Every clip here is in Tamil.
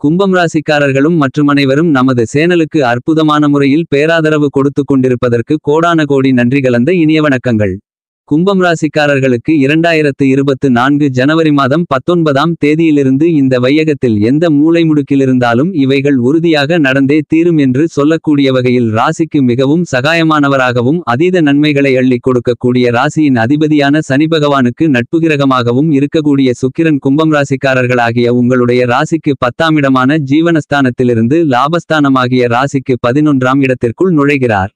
கும்பம் ராசிக்காரர்களும் மற்றும் அனைவரும் நமது சேனலுக்கு அற்புதமான முறையில் பேராதரவு கொடுத்து கொண்டிருப்பதற்கு கோடான கோடி நன்றி கலந்த இனிய வணக்கங்கள். கும்பம் ராசிக்காரர்களுக்கு 2024 ஜனவரி மாதம் 19ஆம் தேதியிலிருந்து இந்த வையகத்தில் எந்த மூலைமுடுக்கிலிருந்தாலும் இவைகள் உறுதியாக நடந்தே தீரும் என்று சொல்லக்கூடிய வகையில் ராசிக்கு மிகவும் சகாயமானவராகவும் அதீத நன்மைகளை அள்ளிக் கொடுக்கக்கூடிய ராசியின் அதிபதியான சனி பகவானுக்கு நட்புகிரகமாகவும் இருக்கக்கூடிய சுக்கிரன் கும்பம் ராசிக்காரர்களாகிய உங்களுடைய ராசிக்கு 10ஆம் இடமான ஜீவனஸ்தானத்திலிருந்து லாபஸ்தானமாகிய ராசிக்கு 11ஆம் இடத்திற்குள் நுழைகிறார்.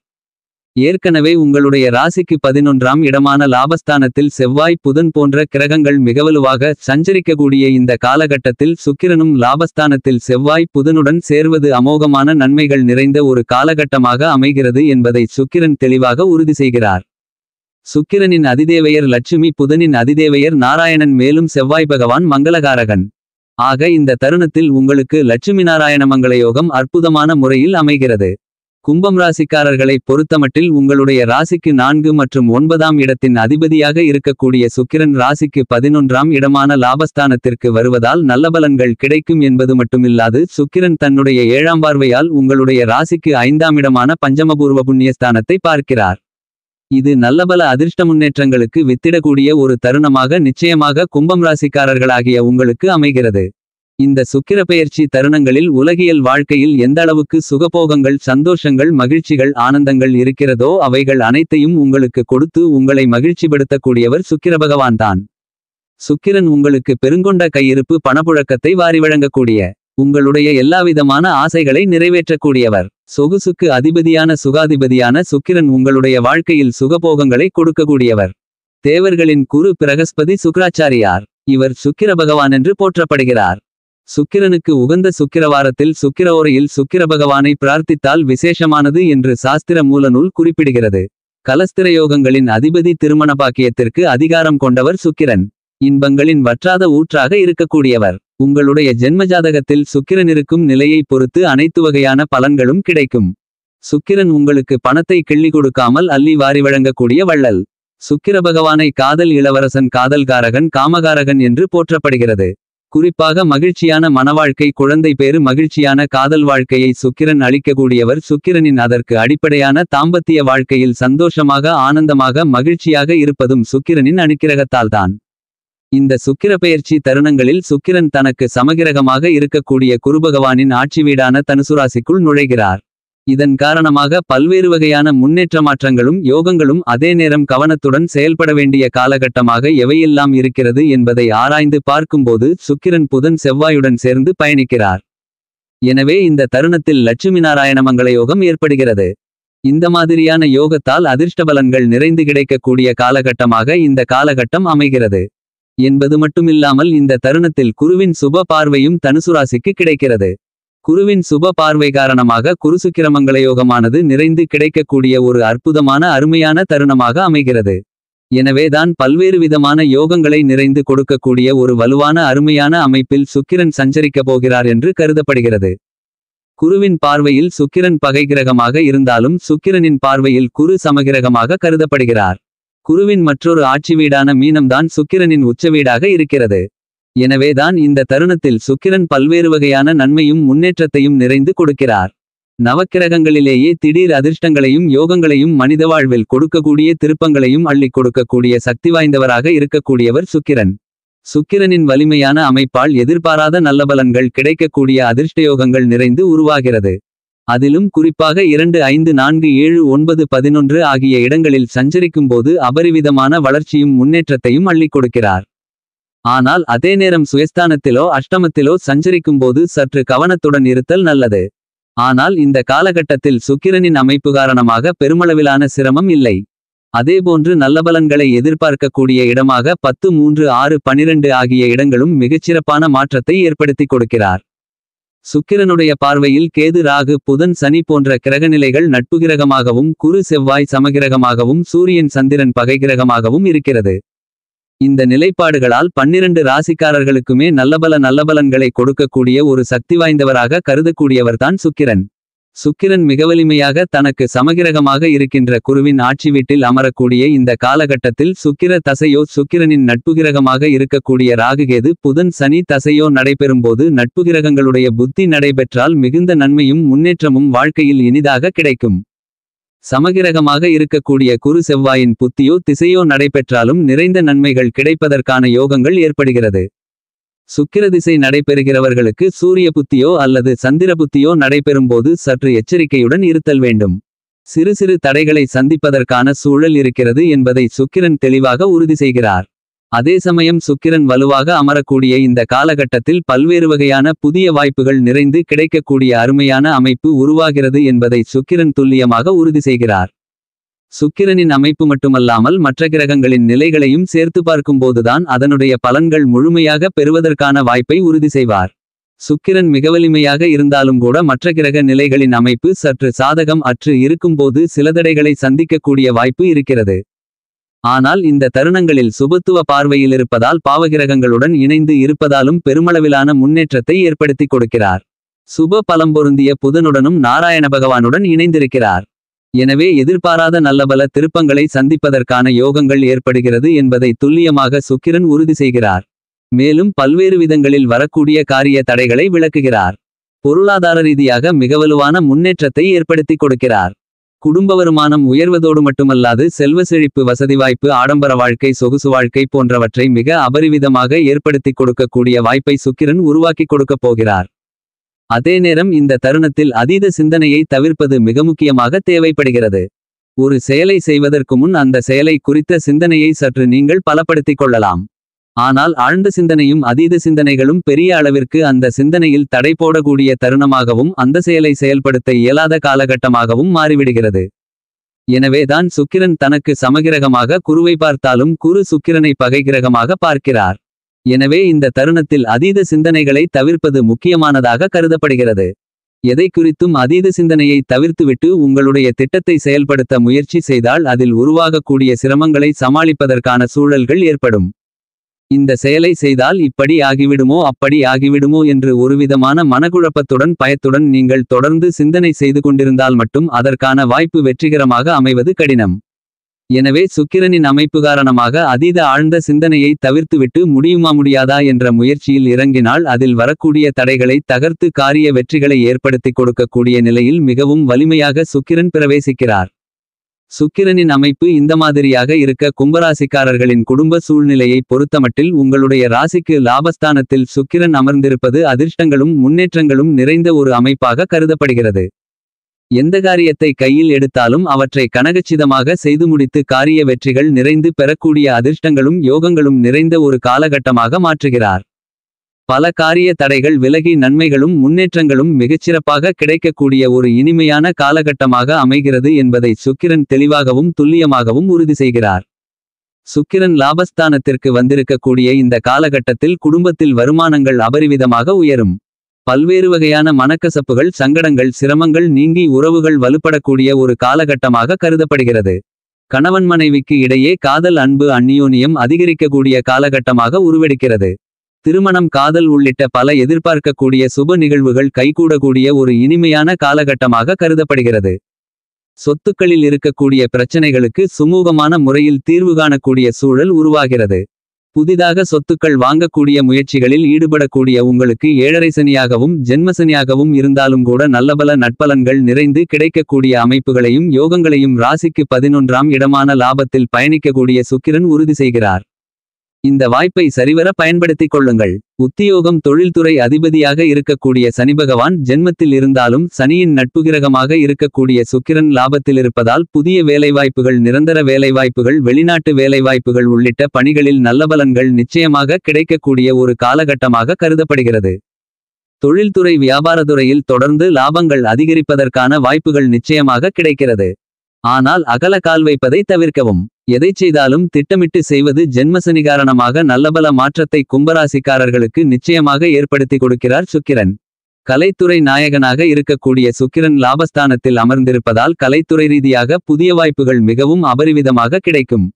ஏற்கனவே உங்களுடைய ராசிக்கு 11ஆம் இடமான லாபஸ்தானத்தில் செவ்வாய் புதன் போன்ற கிரகங்கள் மிகவலுவாக சஞ்சரிக்கக்கூடிய இந்த காலகட்டத்தில் சுக்கிரனும் லாபஸ்தானத்தில் செவ்வாய் புதனுடன் சேர்வது அமோகமான நன்மைகள் நிறைந்த ஒரு காலகட்டமாக அமைகிறது என்பதை சுக்கிரன் தெளிவாக உறுதி செய்கிறார். சுக்கிரனின் அதிதேவையர் லட்சுமி, புதனின் அதிதேவையர் நாராயணன், மேலும் செவ்வாய் பகவான் மங்களகாரகன். ஆக இந்த தருணத்தில் உங்களுக்கு லட்சுமி நாராயண மங்களயோகம் அற்புதமான முறையில் அமைகிறது. கும்பம் ராசிக்காரர்களை பொறுத்தமட்டில் உங்களுடைய ராசிக்கு 4 மற்றும் 9ஆம் இடத்தின் அதிபதியாக இருக்கக்கூடிய சுக்கிரன் ராசிக்கு 11ஆம் இடமான லாபஸ்தானத்திற்கு வருவதால் நல்ல பலன்கள் கிடைக்கும் என்பது மட்டுமில்லாது சுக்கிரன் தன்னுடைய 7ஆம் பார்வையால் உங்களுடைய ராசிக்கு 5ஆம் இடமான பஞ்சமபூர்வ புண்ணியஸ்தானத்தை பார்க்கிறார். இது நல்லபல அதிர்ஷ்ட முன்னேற்றங்களுக்கு வித்திடக்கூடிய ஒரு தருணமாக நிச்சயமாக கும்பம் ராசிக்காரர்களாகிய உங்களுக்கு அமைகிறது. இந்த சுக்கிர பெயர்ச்சி தருணங்களில் உலகியல் வாழ்க்கையில் எந்த அளவுக்கு சுகபோகங்கள், சந்தோஷங்கள், மகிழ்ச்சிகள், ஆனந்தங்கள் இருக்கிறதோ அவைகள் அனைத்தையும் உங்களுக்கு கொடுத்து உங்களை மகிழ்ச்சிப்படுத்தக்கூடியவர் சுக்கிர பகவான்தான். சுக்கிரன் உங்களுக்கு பெருங்கொண்ட கையிருப்பு, பணப்புழக்கத்தை வாரி வழங்கக்கூடிய, உங்களுடைய எல்லாவிதமான ஆசைகளை நிறைவேற்றக்கூடியவர். சொகுசுக்கு அதிபதியான சுகாதிபதியான சுக்கிரன் உங்களுடைய வாழ்க்கையில் சுகபோகங்களை கொடுக்கக்கூடியவர். தேவர்களின் குரு பிரகஸ்பதி சுக்கிராச்சாரியார். இவர் சுக்கிர பகவான் என்று போற்றப்படுகிறார். சுக்கிரனுக்கு உகந்த சுக்கிரவாரத்தில் சுக்கிரஓரையில் சுக்கிர பகவானை பிரார்த்தித்தால் விசேஷமானது என்று சாஸ்திர மூலநூல் குறிப்பிடுகிறது. கலஸ்திர யோகங்களின் அதிபதி, திருமண பாக்கியத்திற்கு அதிகாரம் கொண்டவர் சுக்கிரன். இன்பங்களின் வற்றாத ஊற்றாக இருக்கக்கூடியவர். உங்களுடைய ஜென்மஜாதகத்தில் சுக்கிரன் இருக்கும் நிலையை பொறுத்து அனைத்து வகையான பலன்களும் கிடைக்கும். சுக்கிரன் உங்களுக்கு பணத்தை கிள்ளி கொடுக்காமல் அள்ளி வாரி வழங்கக்கூடிய வள்ளல். சுக்கிர பகவானை காதல் இளவரசன், காதல்காரகன், காமகாரகன் என்று போற்றப்படுகிறது. குறிப்பாக மகிழ்ச்சியான மனவாழ்க்கை, குழந்தை பேறு, மகிழ்ச்சியான காதல் வாழ்க்கையை சுக்கிரன் அளிக்கக்கூடியவர். சுக்கிரனின் அதற்கு அடிப்படையான தாம்பத்திய வாழ்க்கையில் சந்தோஷமாக, ஆனந்தமாக, மகிழ்ச்சியாக இருப்பதும் சுக்கிரனின் அனுக்கிரகத்தால்தான். இந்த சுக்கிர பெயர்ச்சி தருணங்களில் சுக்கிரன் தனக்கு சமகிரகமாக இருக்கக்கூடிய குருபகவானின் ஆட்சி வீடான தனுசுராசிக்குள் நுழைகிறார். இதன் காரணமாக பல்வேறு வகையான முன்னேற்ற மாற்றங்களும் யோகங்களும் அதே நேரம் கவனத்துடன் செயல்பட வேண்டிய காலகட்டமாக எவையெல்லாம் இருக்கிறது என்பதை ஆராய்ந்து பார்க்கும்போது சுக்கிரன் புதன் செவ்வாயுடன் சேர்ந்து பயணிக்கிறார். எனவே இந்த தருணத்தில் லட்சுமி நாராயண மங்களயோகம் ஏற்படுகிறது. இந்த மாதிரியான யோகத்தால் அதிர்ஷ்டபலன்கள் நிறைந்து கிடைக்கக்கூடிய காலகட்டமாக இந்த காலகட்டம் அமைகிறது என்பது மட்டுமில்லாமல் இந்த தருணத்தில் குருவின் சுப பார்வையும் தனுசுராசிக்கு கிடைக்கிறது. குருவின் சுப பார்வை காரணமாக குருசுக்கிரமங்களயோகமானது நிறைந்து கிடைக்கக்கூடிய ஒரு அற்புதமான அருமையான தருணமாக அமைகிறது. எனவேதான் பல்வேறு விதமான யோகங்களை நிறைந்து கொடுக்கக்கூடிய ஒரு வலுவான அருமையான அமைப்பில் சுக்கிரன் சஞ்சரிக்கப் போகிறார் என்று கருதப்படுகிறது. குருவின் பார்வையில் சுக்கிரன் பகை கிரகமாக இருந்தாலும் சுக்கிரனின் பார்வையில் குரு சமகிரகமாக கருதப்படுகிறார். குருவின் மற்றொரு ஆட்சி வீடான மீனம்தான் சுக்கிரனின் உச்சவீடாக இருக்கிறது. எனவேதான் இந்த தருணத்தில் சுக்கிரன் பல்வேறு வகையான நன்மையும் முன்னேற்றத்தையும் நிறைந்து கொடுக்கிறார். நவக்கிரகங்களிலேயே திடீர் அதிர்ஷ்டங்களையும் யோகங்களையும் மனித வாழ்வில் கொடுக்கக்கூடிய திருப்பங்களையும் அள்ளிக் கொடுக்கக்கூடிய சக்தி வாய்ந்தவராக இருக்கக்கூடியவர் சுக்கிரன். சுக்கிரனின் வலிமையான அமைப்பால் எதிர்பாராத நல்ல பலன்கள் கிடைக்கக்கூடிய அதிர்ஷ்டயோகங்கள் நிறைந்து உருவாகிறது. அதிலும் குறிப்பாக 2, 5, 4, 7, 9, 11 ஆகிய இடங்களில் சஞ்சரிக்கும்போது அபரிவிதமான வளர்ச்சியும் முன்னேற்றத்தையும் அள்ளிக் கொடுக்கிறார். ஆனால் அதே நேரம் சுயஸ்தானத்திலோ அஷ்டமத்திலோ சஞ்சரிக்கும்போது சற்று கவனத்துடன் இருத்தல் நல்லது. ஆனால் இந்த காலகட்டத்தில் சுக்கிரனின் அமைப்பு காரணமாக பெருமளவிலான சிரமம் இல்லை. அதேபோன்று நல்ல பலன்களை எதிர்பார்க்கக்கூடிய இடமாக 10, 3, 6, 12 ஆகிய இடங்களும் மிகச்சிறப்பான மாற்றத்தை ஏற்படுத்தி கொடுக்கிறார். சுக்கிரனுடைய பார்வையில் கேது, ராகு, புதன், சனி போன்ற கிரகநிலைகள் நட்புகிரகமாகவும் குரு செவ்வாய் சமகிரகமாகவும் சூரியன் சந்திரன் பகைகிரகமாகவும் இருக்கிறது. இந்த நிலைப்பாடுகளால் 12 ராசிக்காரர்களுக்குமே நல்லபலன்களை கொடுக்கக்கூடிய ஒரு சக்தி வாய்ந்தவராக கருதக்கூடியவர்தான் சுக்கிரன். சுக்கிரன் மிகவலிமையாக தனக்கு சமகிரகமாக இருக்கின்ற குருவின் ஆட்சி வீட்டில் அமரக்கூடிய இந்த காலகட்டத்தில் சுக்கிர தசையோ சுக்கிரனின் நட்புகிரகமாக இருக்கக்கூடிய ராகுகேது புதன் சனி தசையோ நடைபெறும்போது நட்புகிரகங்களுடைய புத்தி நடைபெற்றால் மிகுந்த நன்மையும் முன்னேற்றமும் வாழ்க்கையில் இனிதாக கிடைக்கும். சமகிரகமாக இருக்கக்கூடிய குரு செவ்வாயின் புத்தியோ திசையோ நடைபெற்றாலும் நிறைந்த நன்மைகள் கிடைப்பதற்கான யோகங்கள் ஏற்படுகிறது. சுக்கிர திசை நடைபெறுகிறவர்களுக்கு சூரிய புத்தியோ அல்லது சந்திர புத்தியோ நடைபெறும்போது சற்று எச்சரிக்கையுடன் இருத்தல் வேண்டும். சிறு சிறு தடைகளை சந்திப்பதற்கான சூழல் இருக்கிறது என்பதை சுக்கிரன் தெளிவாக உறுதி செய்கிறார். அதே சமயம் சுக்கிரன் வலுவாக அமரக்கூடிய இந்த காலகட்டத்தில் பல்வேறு வகையான புதிய வாய்ப்புகள் நிறைந்து கிடைக்கக்கூடிய அருமையான அமைப்பு உருவாகிறது என்பதை சுக்கிரன் துல்லியமாக உறுதி செய்கிறார். சுக்கிரனின் அமைப்பு மட்டுமல்லாமல் மற்ற கிரகங்களின் நிலைகளையும் சேர்த்து பார்க்கும்போதுதான் அதனுடைய பலன்கள் முழுமையாக பெறுவதற்கான வாய்ப்பை உறுதி செய்வார். சுக்கிரன் மிகவலிமையாக இருந்தாலும் கூட மற்ற கிரக நிலைகளின் அமைப்பு சற்று சாதகம் அற்று இருக்கும்போது சில தடைகளை சந்திக்கக்கூடிய வாய்ப்பு இருக்கிறது. ஆனால் இந்த தருணங்களில் சுபத்துவ பார்வையில் இருப்பதால் பாவகிரகங்களுடன் இணைந்து இருப்பதாலும் பெருமளவிலான முன்னேற்றத்தை ஏற்படுத்தி கொடுக்கிறார். சுப பலம் பொருந்திய புதனுடனும் நாராயண பகவானுடன் இணைந்திருக்கிறார். எனவே எதிர்பாராத நல்லபல திருப்பங்களை சந்திப்பதற்கான யோகங்கள் ஏற்படுகிறது என்பதை துல்லியமாக சுக்கிரன் உறுதி செய்கிறார். மேலும் பல்வேறு விதங்களில் வரக்கூடிய காரிய தடைகளை விளக்குகிறார். பொருளாதார ரீதியாக மிகவலுவான முன்னேற்றத்தை ஏற்படுத்தி கொடுக்கிறார். குடும்ப வருமானம் உயர்வதோடு மட்டுமல்லாது செல்வ செழிப்பு வசதி வாய்ப்பு ஆடம்பர வாழ்க்கை சொகுசு வாழ்க்கை போன்றவற்றை மிக அபரிவிதமாக ஏற்படுத்தி கொடுக்கக்கூடிய வாய்ப்பை சுக்கிரன் உருவாக்கி கொடுக்கப் போகிறார். அதே நேரம் இந்த தருணத்தில் அதீத சிந்தனையை தவிர்ப்பது மிக முக்கியமாக தேவைப்படுகிறது. ஒரு செயலை செய்வதற்கு முன் அந்த செயலை குறித்த சிந்தனையை சற்று நீங்கள் பலப்படுத்திக் கொள்ளலாம். ஆனால் ஆழ்ந்த சிந்தனையும் அதீத சிந்தனைகளும் பெரிய அளவிற்கு அந்த சிந்தனையில் தடை போடக்கூடிய தருணமாகவும் அந்த செயலை செயல்படுத்த இயலாத காலகட்டமாகவும் மாறிவிடுகிறது. எனவேதான் சுக்கிரன் தனக்கு சமகிரகமாக குருவை பார்த்தாலும் குரு சுக்கிரனை பகைகிரகமாக பார்க்கிறார். எனவே இந்த தருணத்தில் அதீத சிந்தனைகளை தவிர்ப்பது முக்கியமானதாக கருதப்படுகிறது. எதை குறித்தும் அதீத சிந்தனையை தவிர்த்துவிட்டு உங்களுடைய திட்டத்தை செயல்படுத்த முயற்சி செய்தால் அதில் உருவாகக்கூடிய சிரமங்களை சமாளிப்பதற்கான சூழல்கள் ஏற்படும். இந்த செயலை செய்தால் இப்படி ஆகிவிடுமோ அப்படி ஆகிவிடுமோ என்று ஒருவிதமான மனக்குழப்பத்துடன் பயத்துடன் நீங்கள் தொடர்ந்து சிந்தனை செய்து கொண்டிருந்தால் மட்டும் அதற்கான வாய்ப்பு வெற்றிகரமாக அமைவது கடினம். எனவே சுக்கிரனின் அமைப்பு காரணமாக அதீத ஆழ்ந்த சிந்தனையை தவிர்த்துவிட்டு முடியுமா முடியாதா என்ற முயற்சியில் இறங்கினால் அதில் வரக்கூடிய தடைகளை தகர்த்து காரிய வெற்றிகளை ஏற்படுத்தி கொடுக்கக்கூடிய நிலையில் மிகவும் வலிமையாக சுக்கிரன் பிரவேசிக்கிறார். சுக்கிரனின் அமைப்பு இந்த மாதிரியாக இருக்க கும்பராசிக்காரர்களின் குடும்ப சூழ்நிலையை பொறுத்தமட்டில் உங்களுடைய ராசிக்கு லாபஸ்தானத்தில் சுக்கிரன் அமர்ந்திருப்பது அதிர்ஷ்டங்களும் முன்னேற்றங்களும் நிறைந்த ஒரு அமைப்பாக கருதப்படுகிறது. எந்த காரியத்தை கையில் எடுத்தாலும் அவற்றை கனகச்சிதமாக செய்து முடித்து காரிய வெற்றிகள் நிறைந்து பெறக்கூடிய அதிர்ஷ்டங்களும் யோகங்களும் நிறைந்த ஒரு காலகட்டமாக மாற்றுகிறார். பல காரிய தடைகள் விலகி நன்மைகளும் முன்னேற்றங்களும் மிகச்சிறப்பாக கிடைக்கக்கூடிய ஒரு இனிமையான காலகட்டமாக அமைகிறது என்பதை சுக்கிரன் தெளிவாகவும் துல்லியமாகவும் உறுதி செய்கிறார். சுக்கிரன் லாபஸ்தானத்திற்கு வந்திருக்கக்கூடிய இந்த காலகட்டத்தில் குடும்பத்தில் வருமானங்கள் அபரிவிதமாக உயரும். பல்வேறு வகையான மனக்கசப்புகள் சங்கடங்கள் சிரமங்கள் நீங்கி உறவுகள் வலுப்படக்கூடிய ஒரு காலகட்டமாக கருதப்படுகிறது. கணவன் மனைவிக்கு இடையே காதல் அன்பு அந்நியோனியம் அதிகரிக்கக்கூடிய காலகட்டமாக உருவெடுக்கிறது. திருமணம் காதல் உள்ளிட்ட பல எதிர்பார்க்கக்கூடிய சுப நிகழ்வுகள் கைகூடக்கூடிய ஒரு இனிமையான காலகட்டமாக கருதப்படுகிறது. சொத்துக்களில் இருக்கக்கூடிய பிரச்சனைகளுக்கு சுமூகமான முறையில் தீர்வு காணக்கூடிய சூழல் உருவாகிறது. புதிதாக சொத்துக்கள் வாங்கக்கூடிய முயற்சிகளில் ஈடுபடக்கூடிய உங்களுக்கு ஏழரை சனியாகவும் ஜென்மசனியாகவும் இருந்தாலும் கூட நல்லபல நட்பலன்கள் நிறைந்து கிடைக்கக்கூடிய அமைப்புகளையும் யோகங்களையும் ராசிக்கு 11ஆம் இடமான லாபத்தில் பயணிக்கக்கூடிய சுக்கிரன் உறுதி செய்கிறார். இந்த வாய்ப்பை சரிவர பயன்படுத்திக் கொள்ளுங்கள். உத்தியோகம் தொழில்துறை அதிபதியாக இருக்கக்கூடிய சனி பகவான் ஜென்மத்தில் இருந்தாலும் சனியின் நட்புகிரகமாக இருக்கக்கூடிய சுக்கிரன் லாபத்தில் இருப்பதால் புதிய வேலைவாய்ப்புகள் நிரந்தர வேலைவாய்ப்புகள் வெளிநாட்டு வேலைவாய்ப்புகள் உள்ளிட்ட பணிகளில் நல்ல பலன்கள் நிச்சயமாக கிடைக்கக்கூடிய ஒரு காலகட்டமாக கருதப்படுகிறது. தொழில்துறை வியாபாரத்துறையில் தொடர்ந்து லாபங்கள் அதிகரிப்பதற்கான வாய்ப்புகள் நிச்சயமாக கிடைக்கிறது. ஆனால் அகல கால் வைப்பதை தவிர்க்கவும். எதைச் செய்தாலும் திட்டமிட்டு செய்வது ஜென்மசனி காரணமாக நல்லபல மாற்றத்தை கும்பராசிக்காரர்களுக்கு நிச்சயமாக ஏற்படுத்தி கொடுக்கிறார் சுக்கிரன். கலைத்துறை நாயகனாக இருக்கக்கூடிய சுக்கிரன் லாபஸ்தானத்தில் அமர்ந்திருப்பதால் கலைத்துறை ரீதியாக புதிய வாய்ப்புகள் மிகவும் அபரிவிதமாக கிடைக்கும்.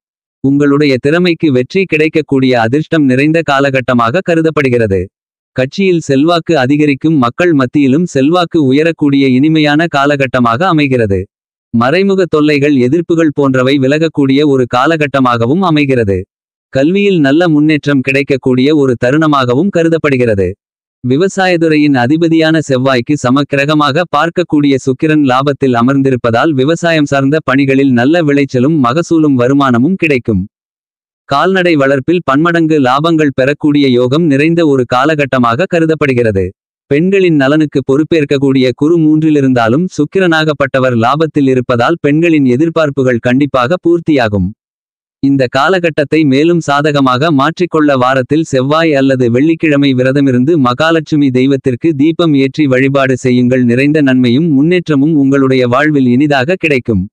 உங்களுடைய திறமைக்கு வெற்றி கிடைக்கக்கூடிய அதிர்ஷ்டம் நிறைந்த காலகட்டமாக கருதப்படுகிறது. கட்சியில் செல்வாக்கு அதிகரிக்கும், மக்கள் மத்தியிலும் செல்வாக்கு உயரக்கூடிய இனிமையான காலகட்டமாக அமைகிறது. மறைமுக தொல்லைகள், எதிர்ப்புகள் போன்றவை விலகக்கூடிய ஒரு காலகட்டமாகவும் அமைகிறது. கல்வியில் நல்ல முன்னேற்றம் கிடைக்கக்கூடிய ஒரு தருணமாகவும் கருதப்படுகிறது. விவசாயத்துறையின் அதிபதியான செவ்வாய்க்கு சமக்கிரகமாக பார்க்கக்கூடிய சுக்கிரன் லாபத்தில் அமர்ந்திருப்பதால் விவசாயம் சார்ந்த பணிகளில் நல்ல விளைச்சலும் மகசூலும் வருமானமும் கிடைக்கும். கால்நடை வளர்ப்பில் பன்மடங்கு லாபங்கள் பெறக்கூடிய யோகம் நிறைந்த ஒரு காலகட்டமாக கருதப்படுகிறது. பெண்களின் நலனுக்கு பொறுப்பேற்கக்கூடிய குரு மூன்றிலிருந்தாலும் சுக்கிரனாகப்பட்டவர் லாபத்தில் இருப்பதால் பெண்களின் எதிர்பார்ப்புகள் கண்டிப்பாக பூர்த்தியாகும். இந்த காலகட்டத்தை மேலும் சாதகமாக மாற்றிக்கொள்ள வாரத்தில் செவ்வாய் அல்லது வெள்ளிக்கிழமை விரதமிருந்து மகாலட்சுமி தெய்வத்திற்கு தீபம் ஏற்றி வழிபாடு செய்யுங்கள். நிறைந்த நன்மையும் முன்னேற்றமும் உங்களுடைய வாழ்வில் இனிதாக கிடைக்கும்.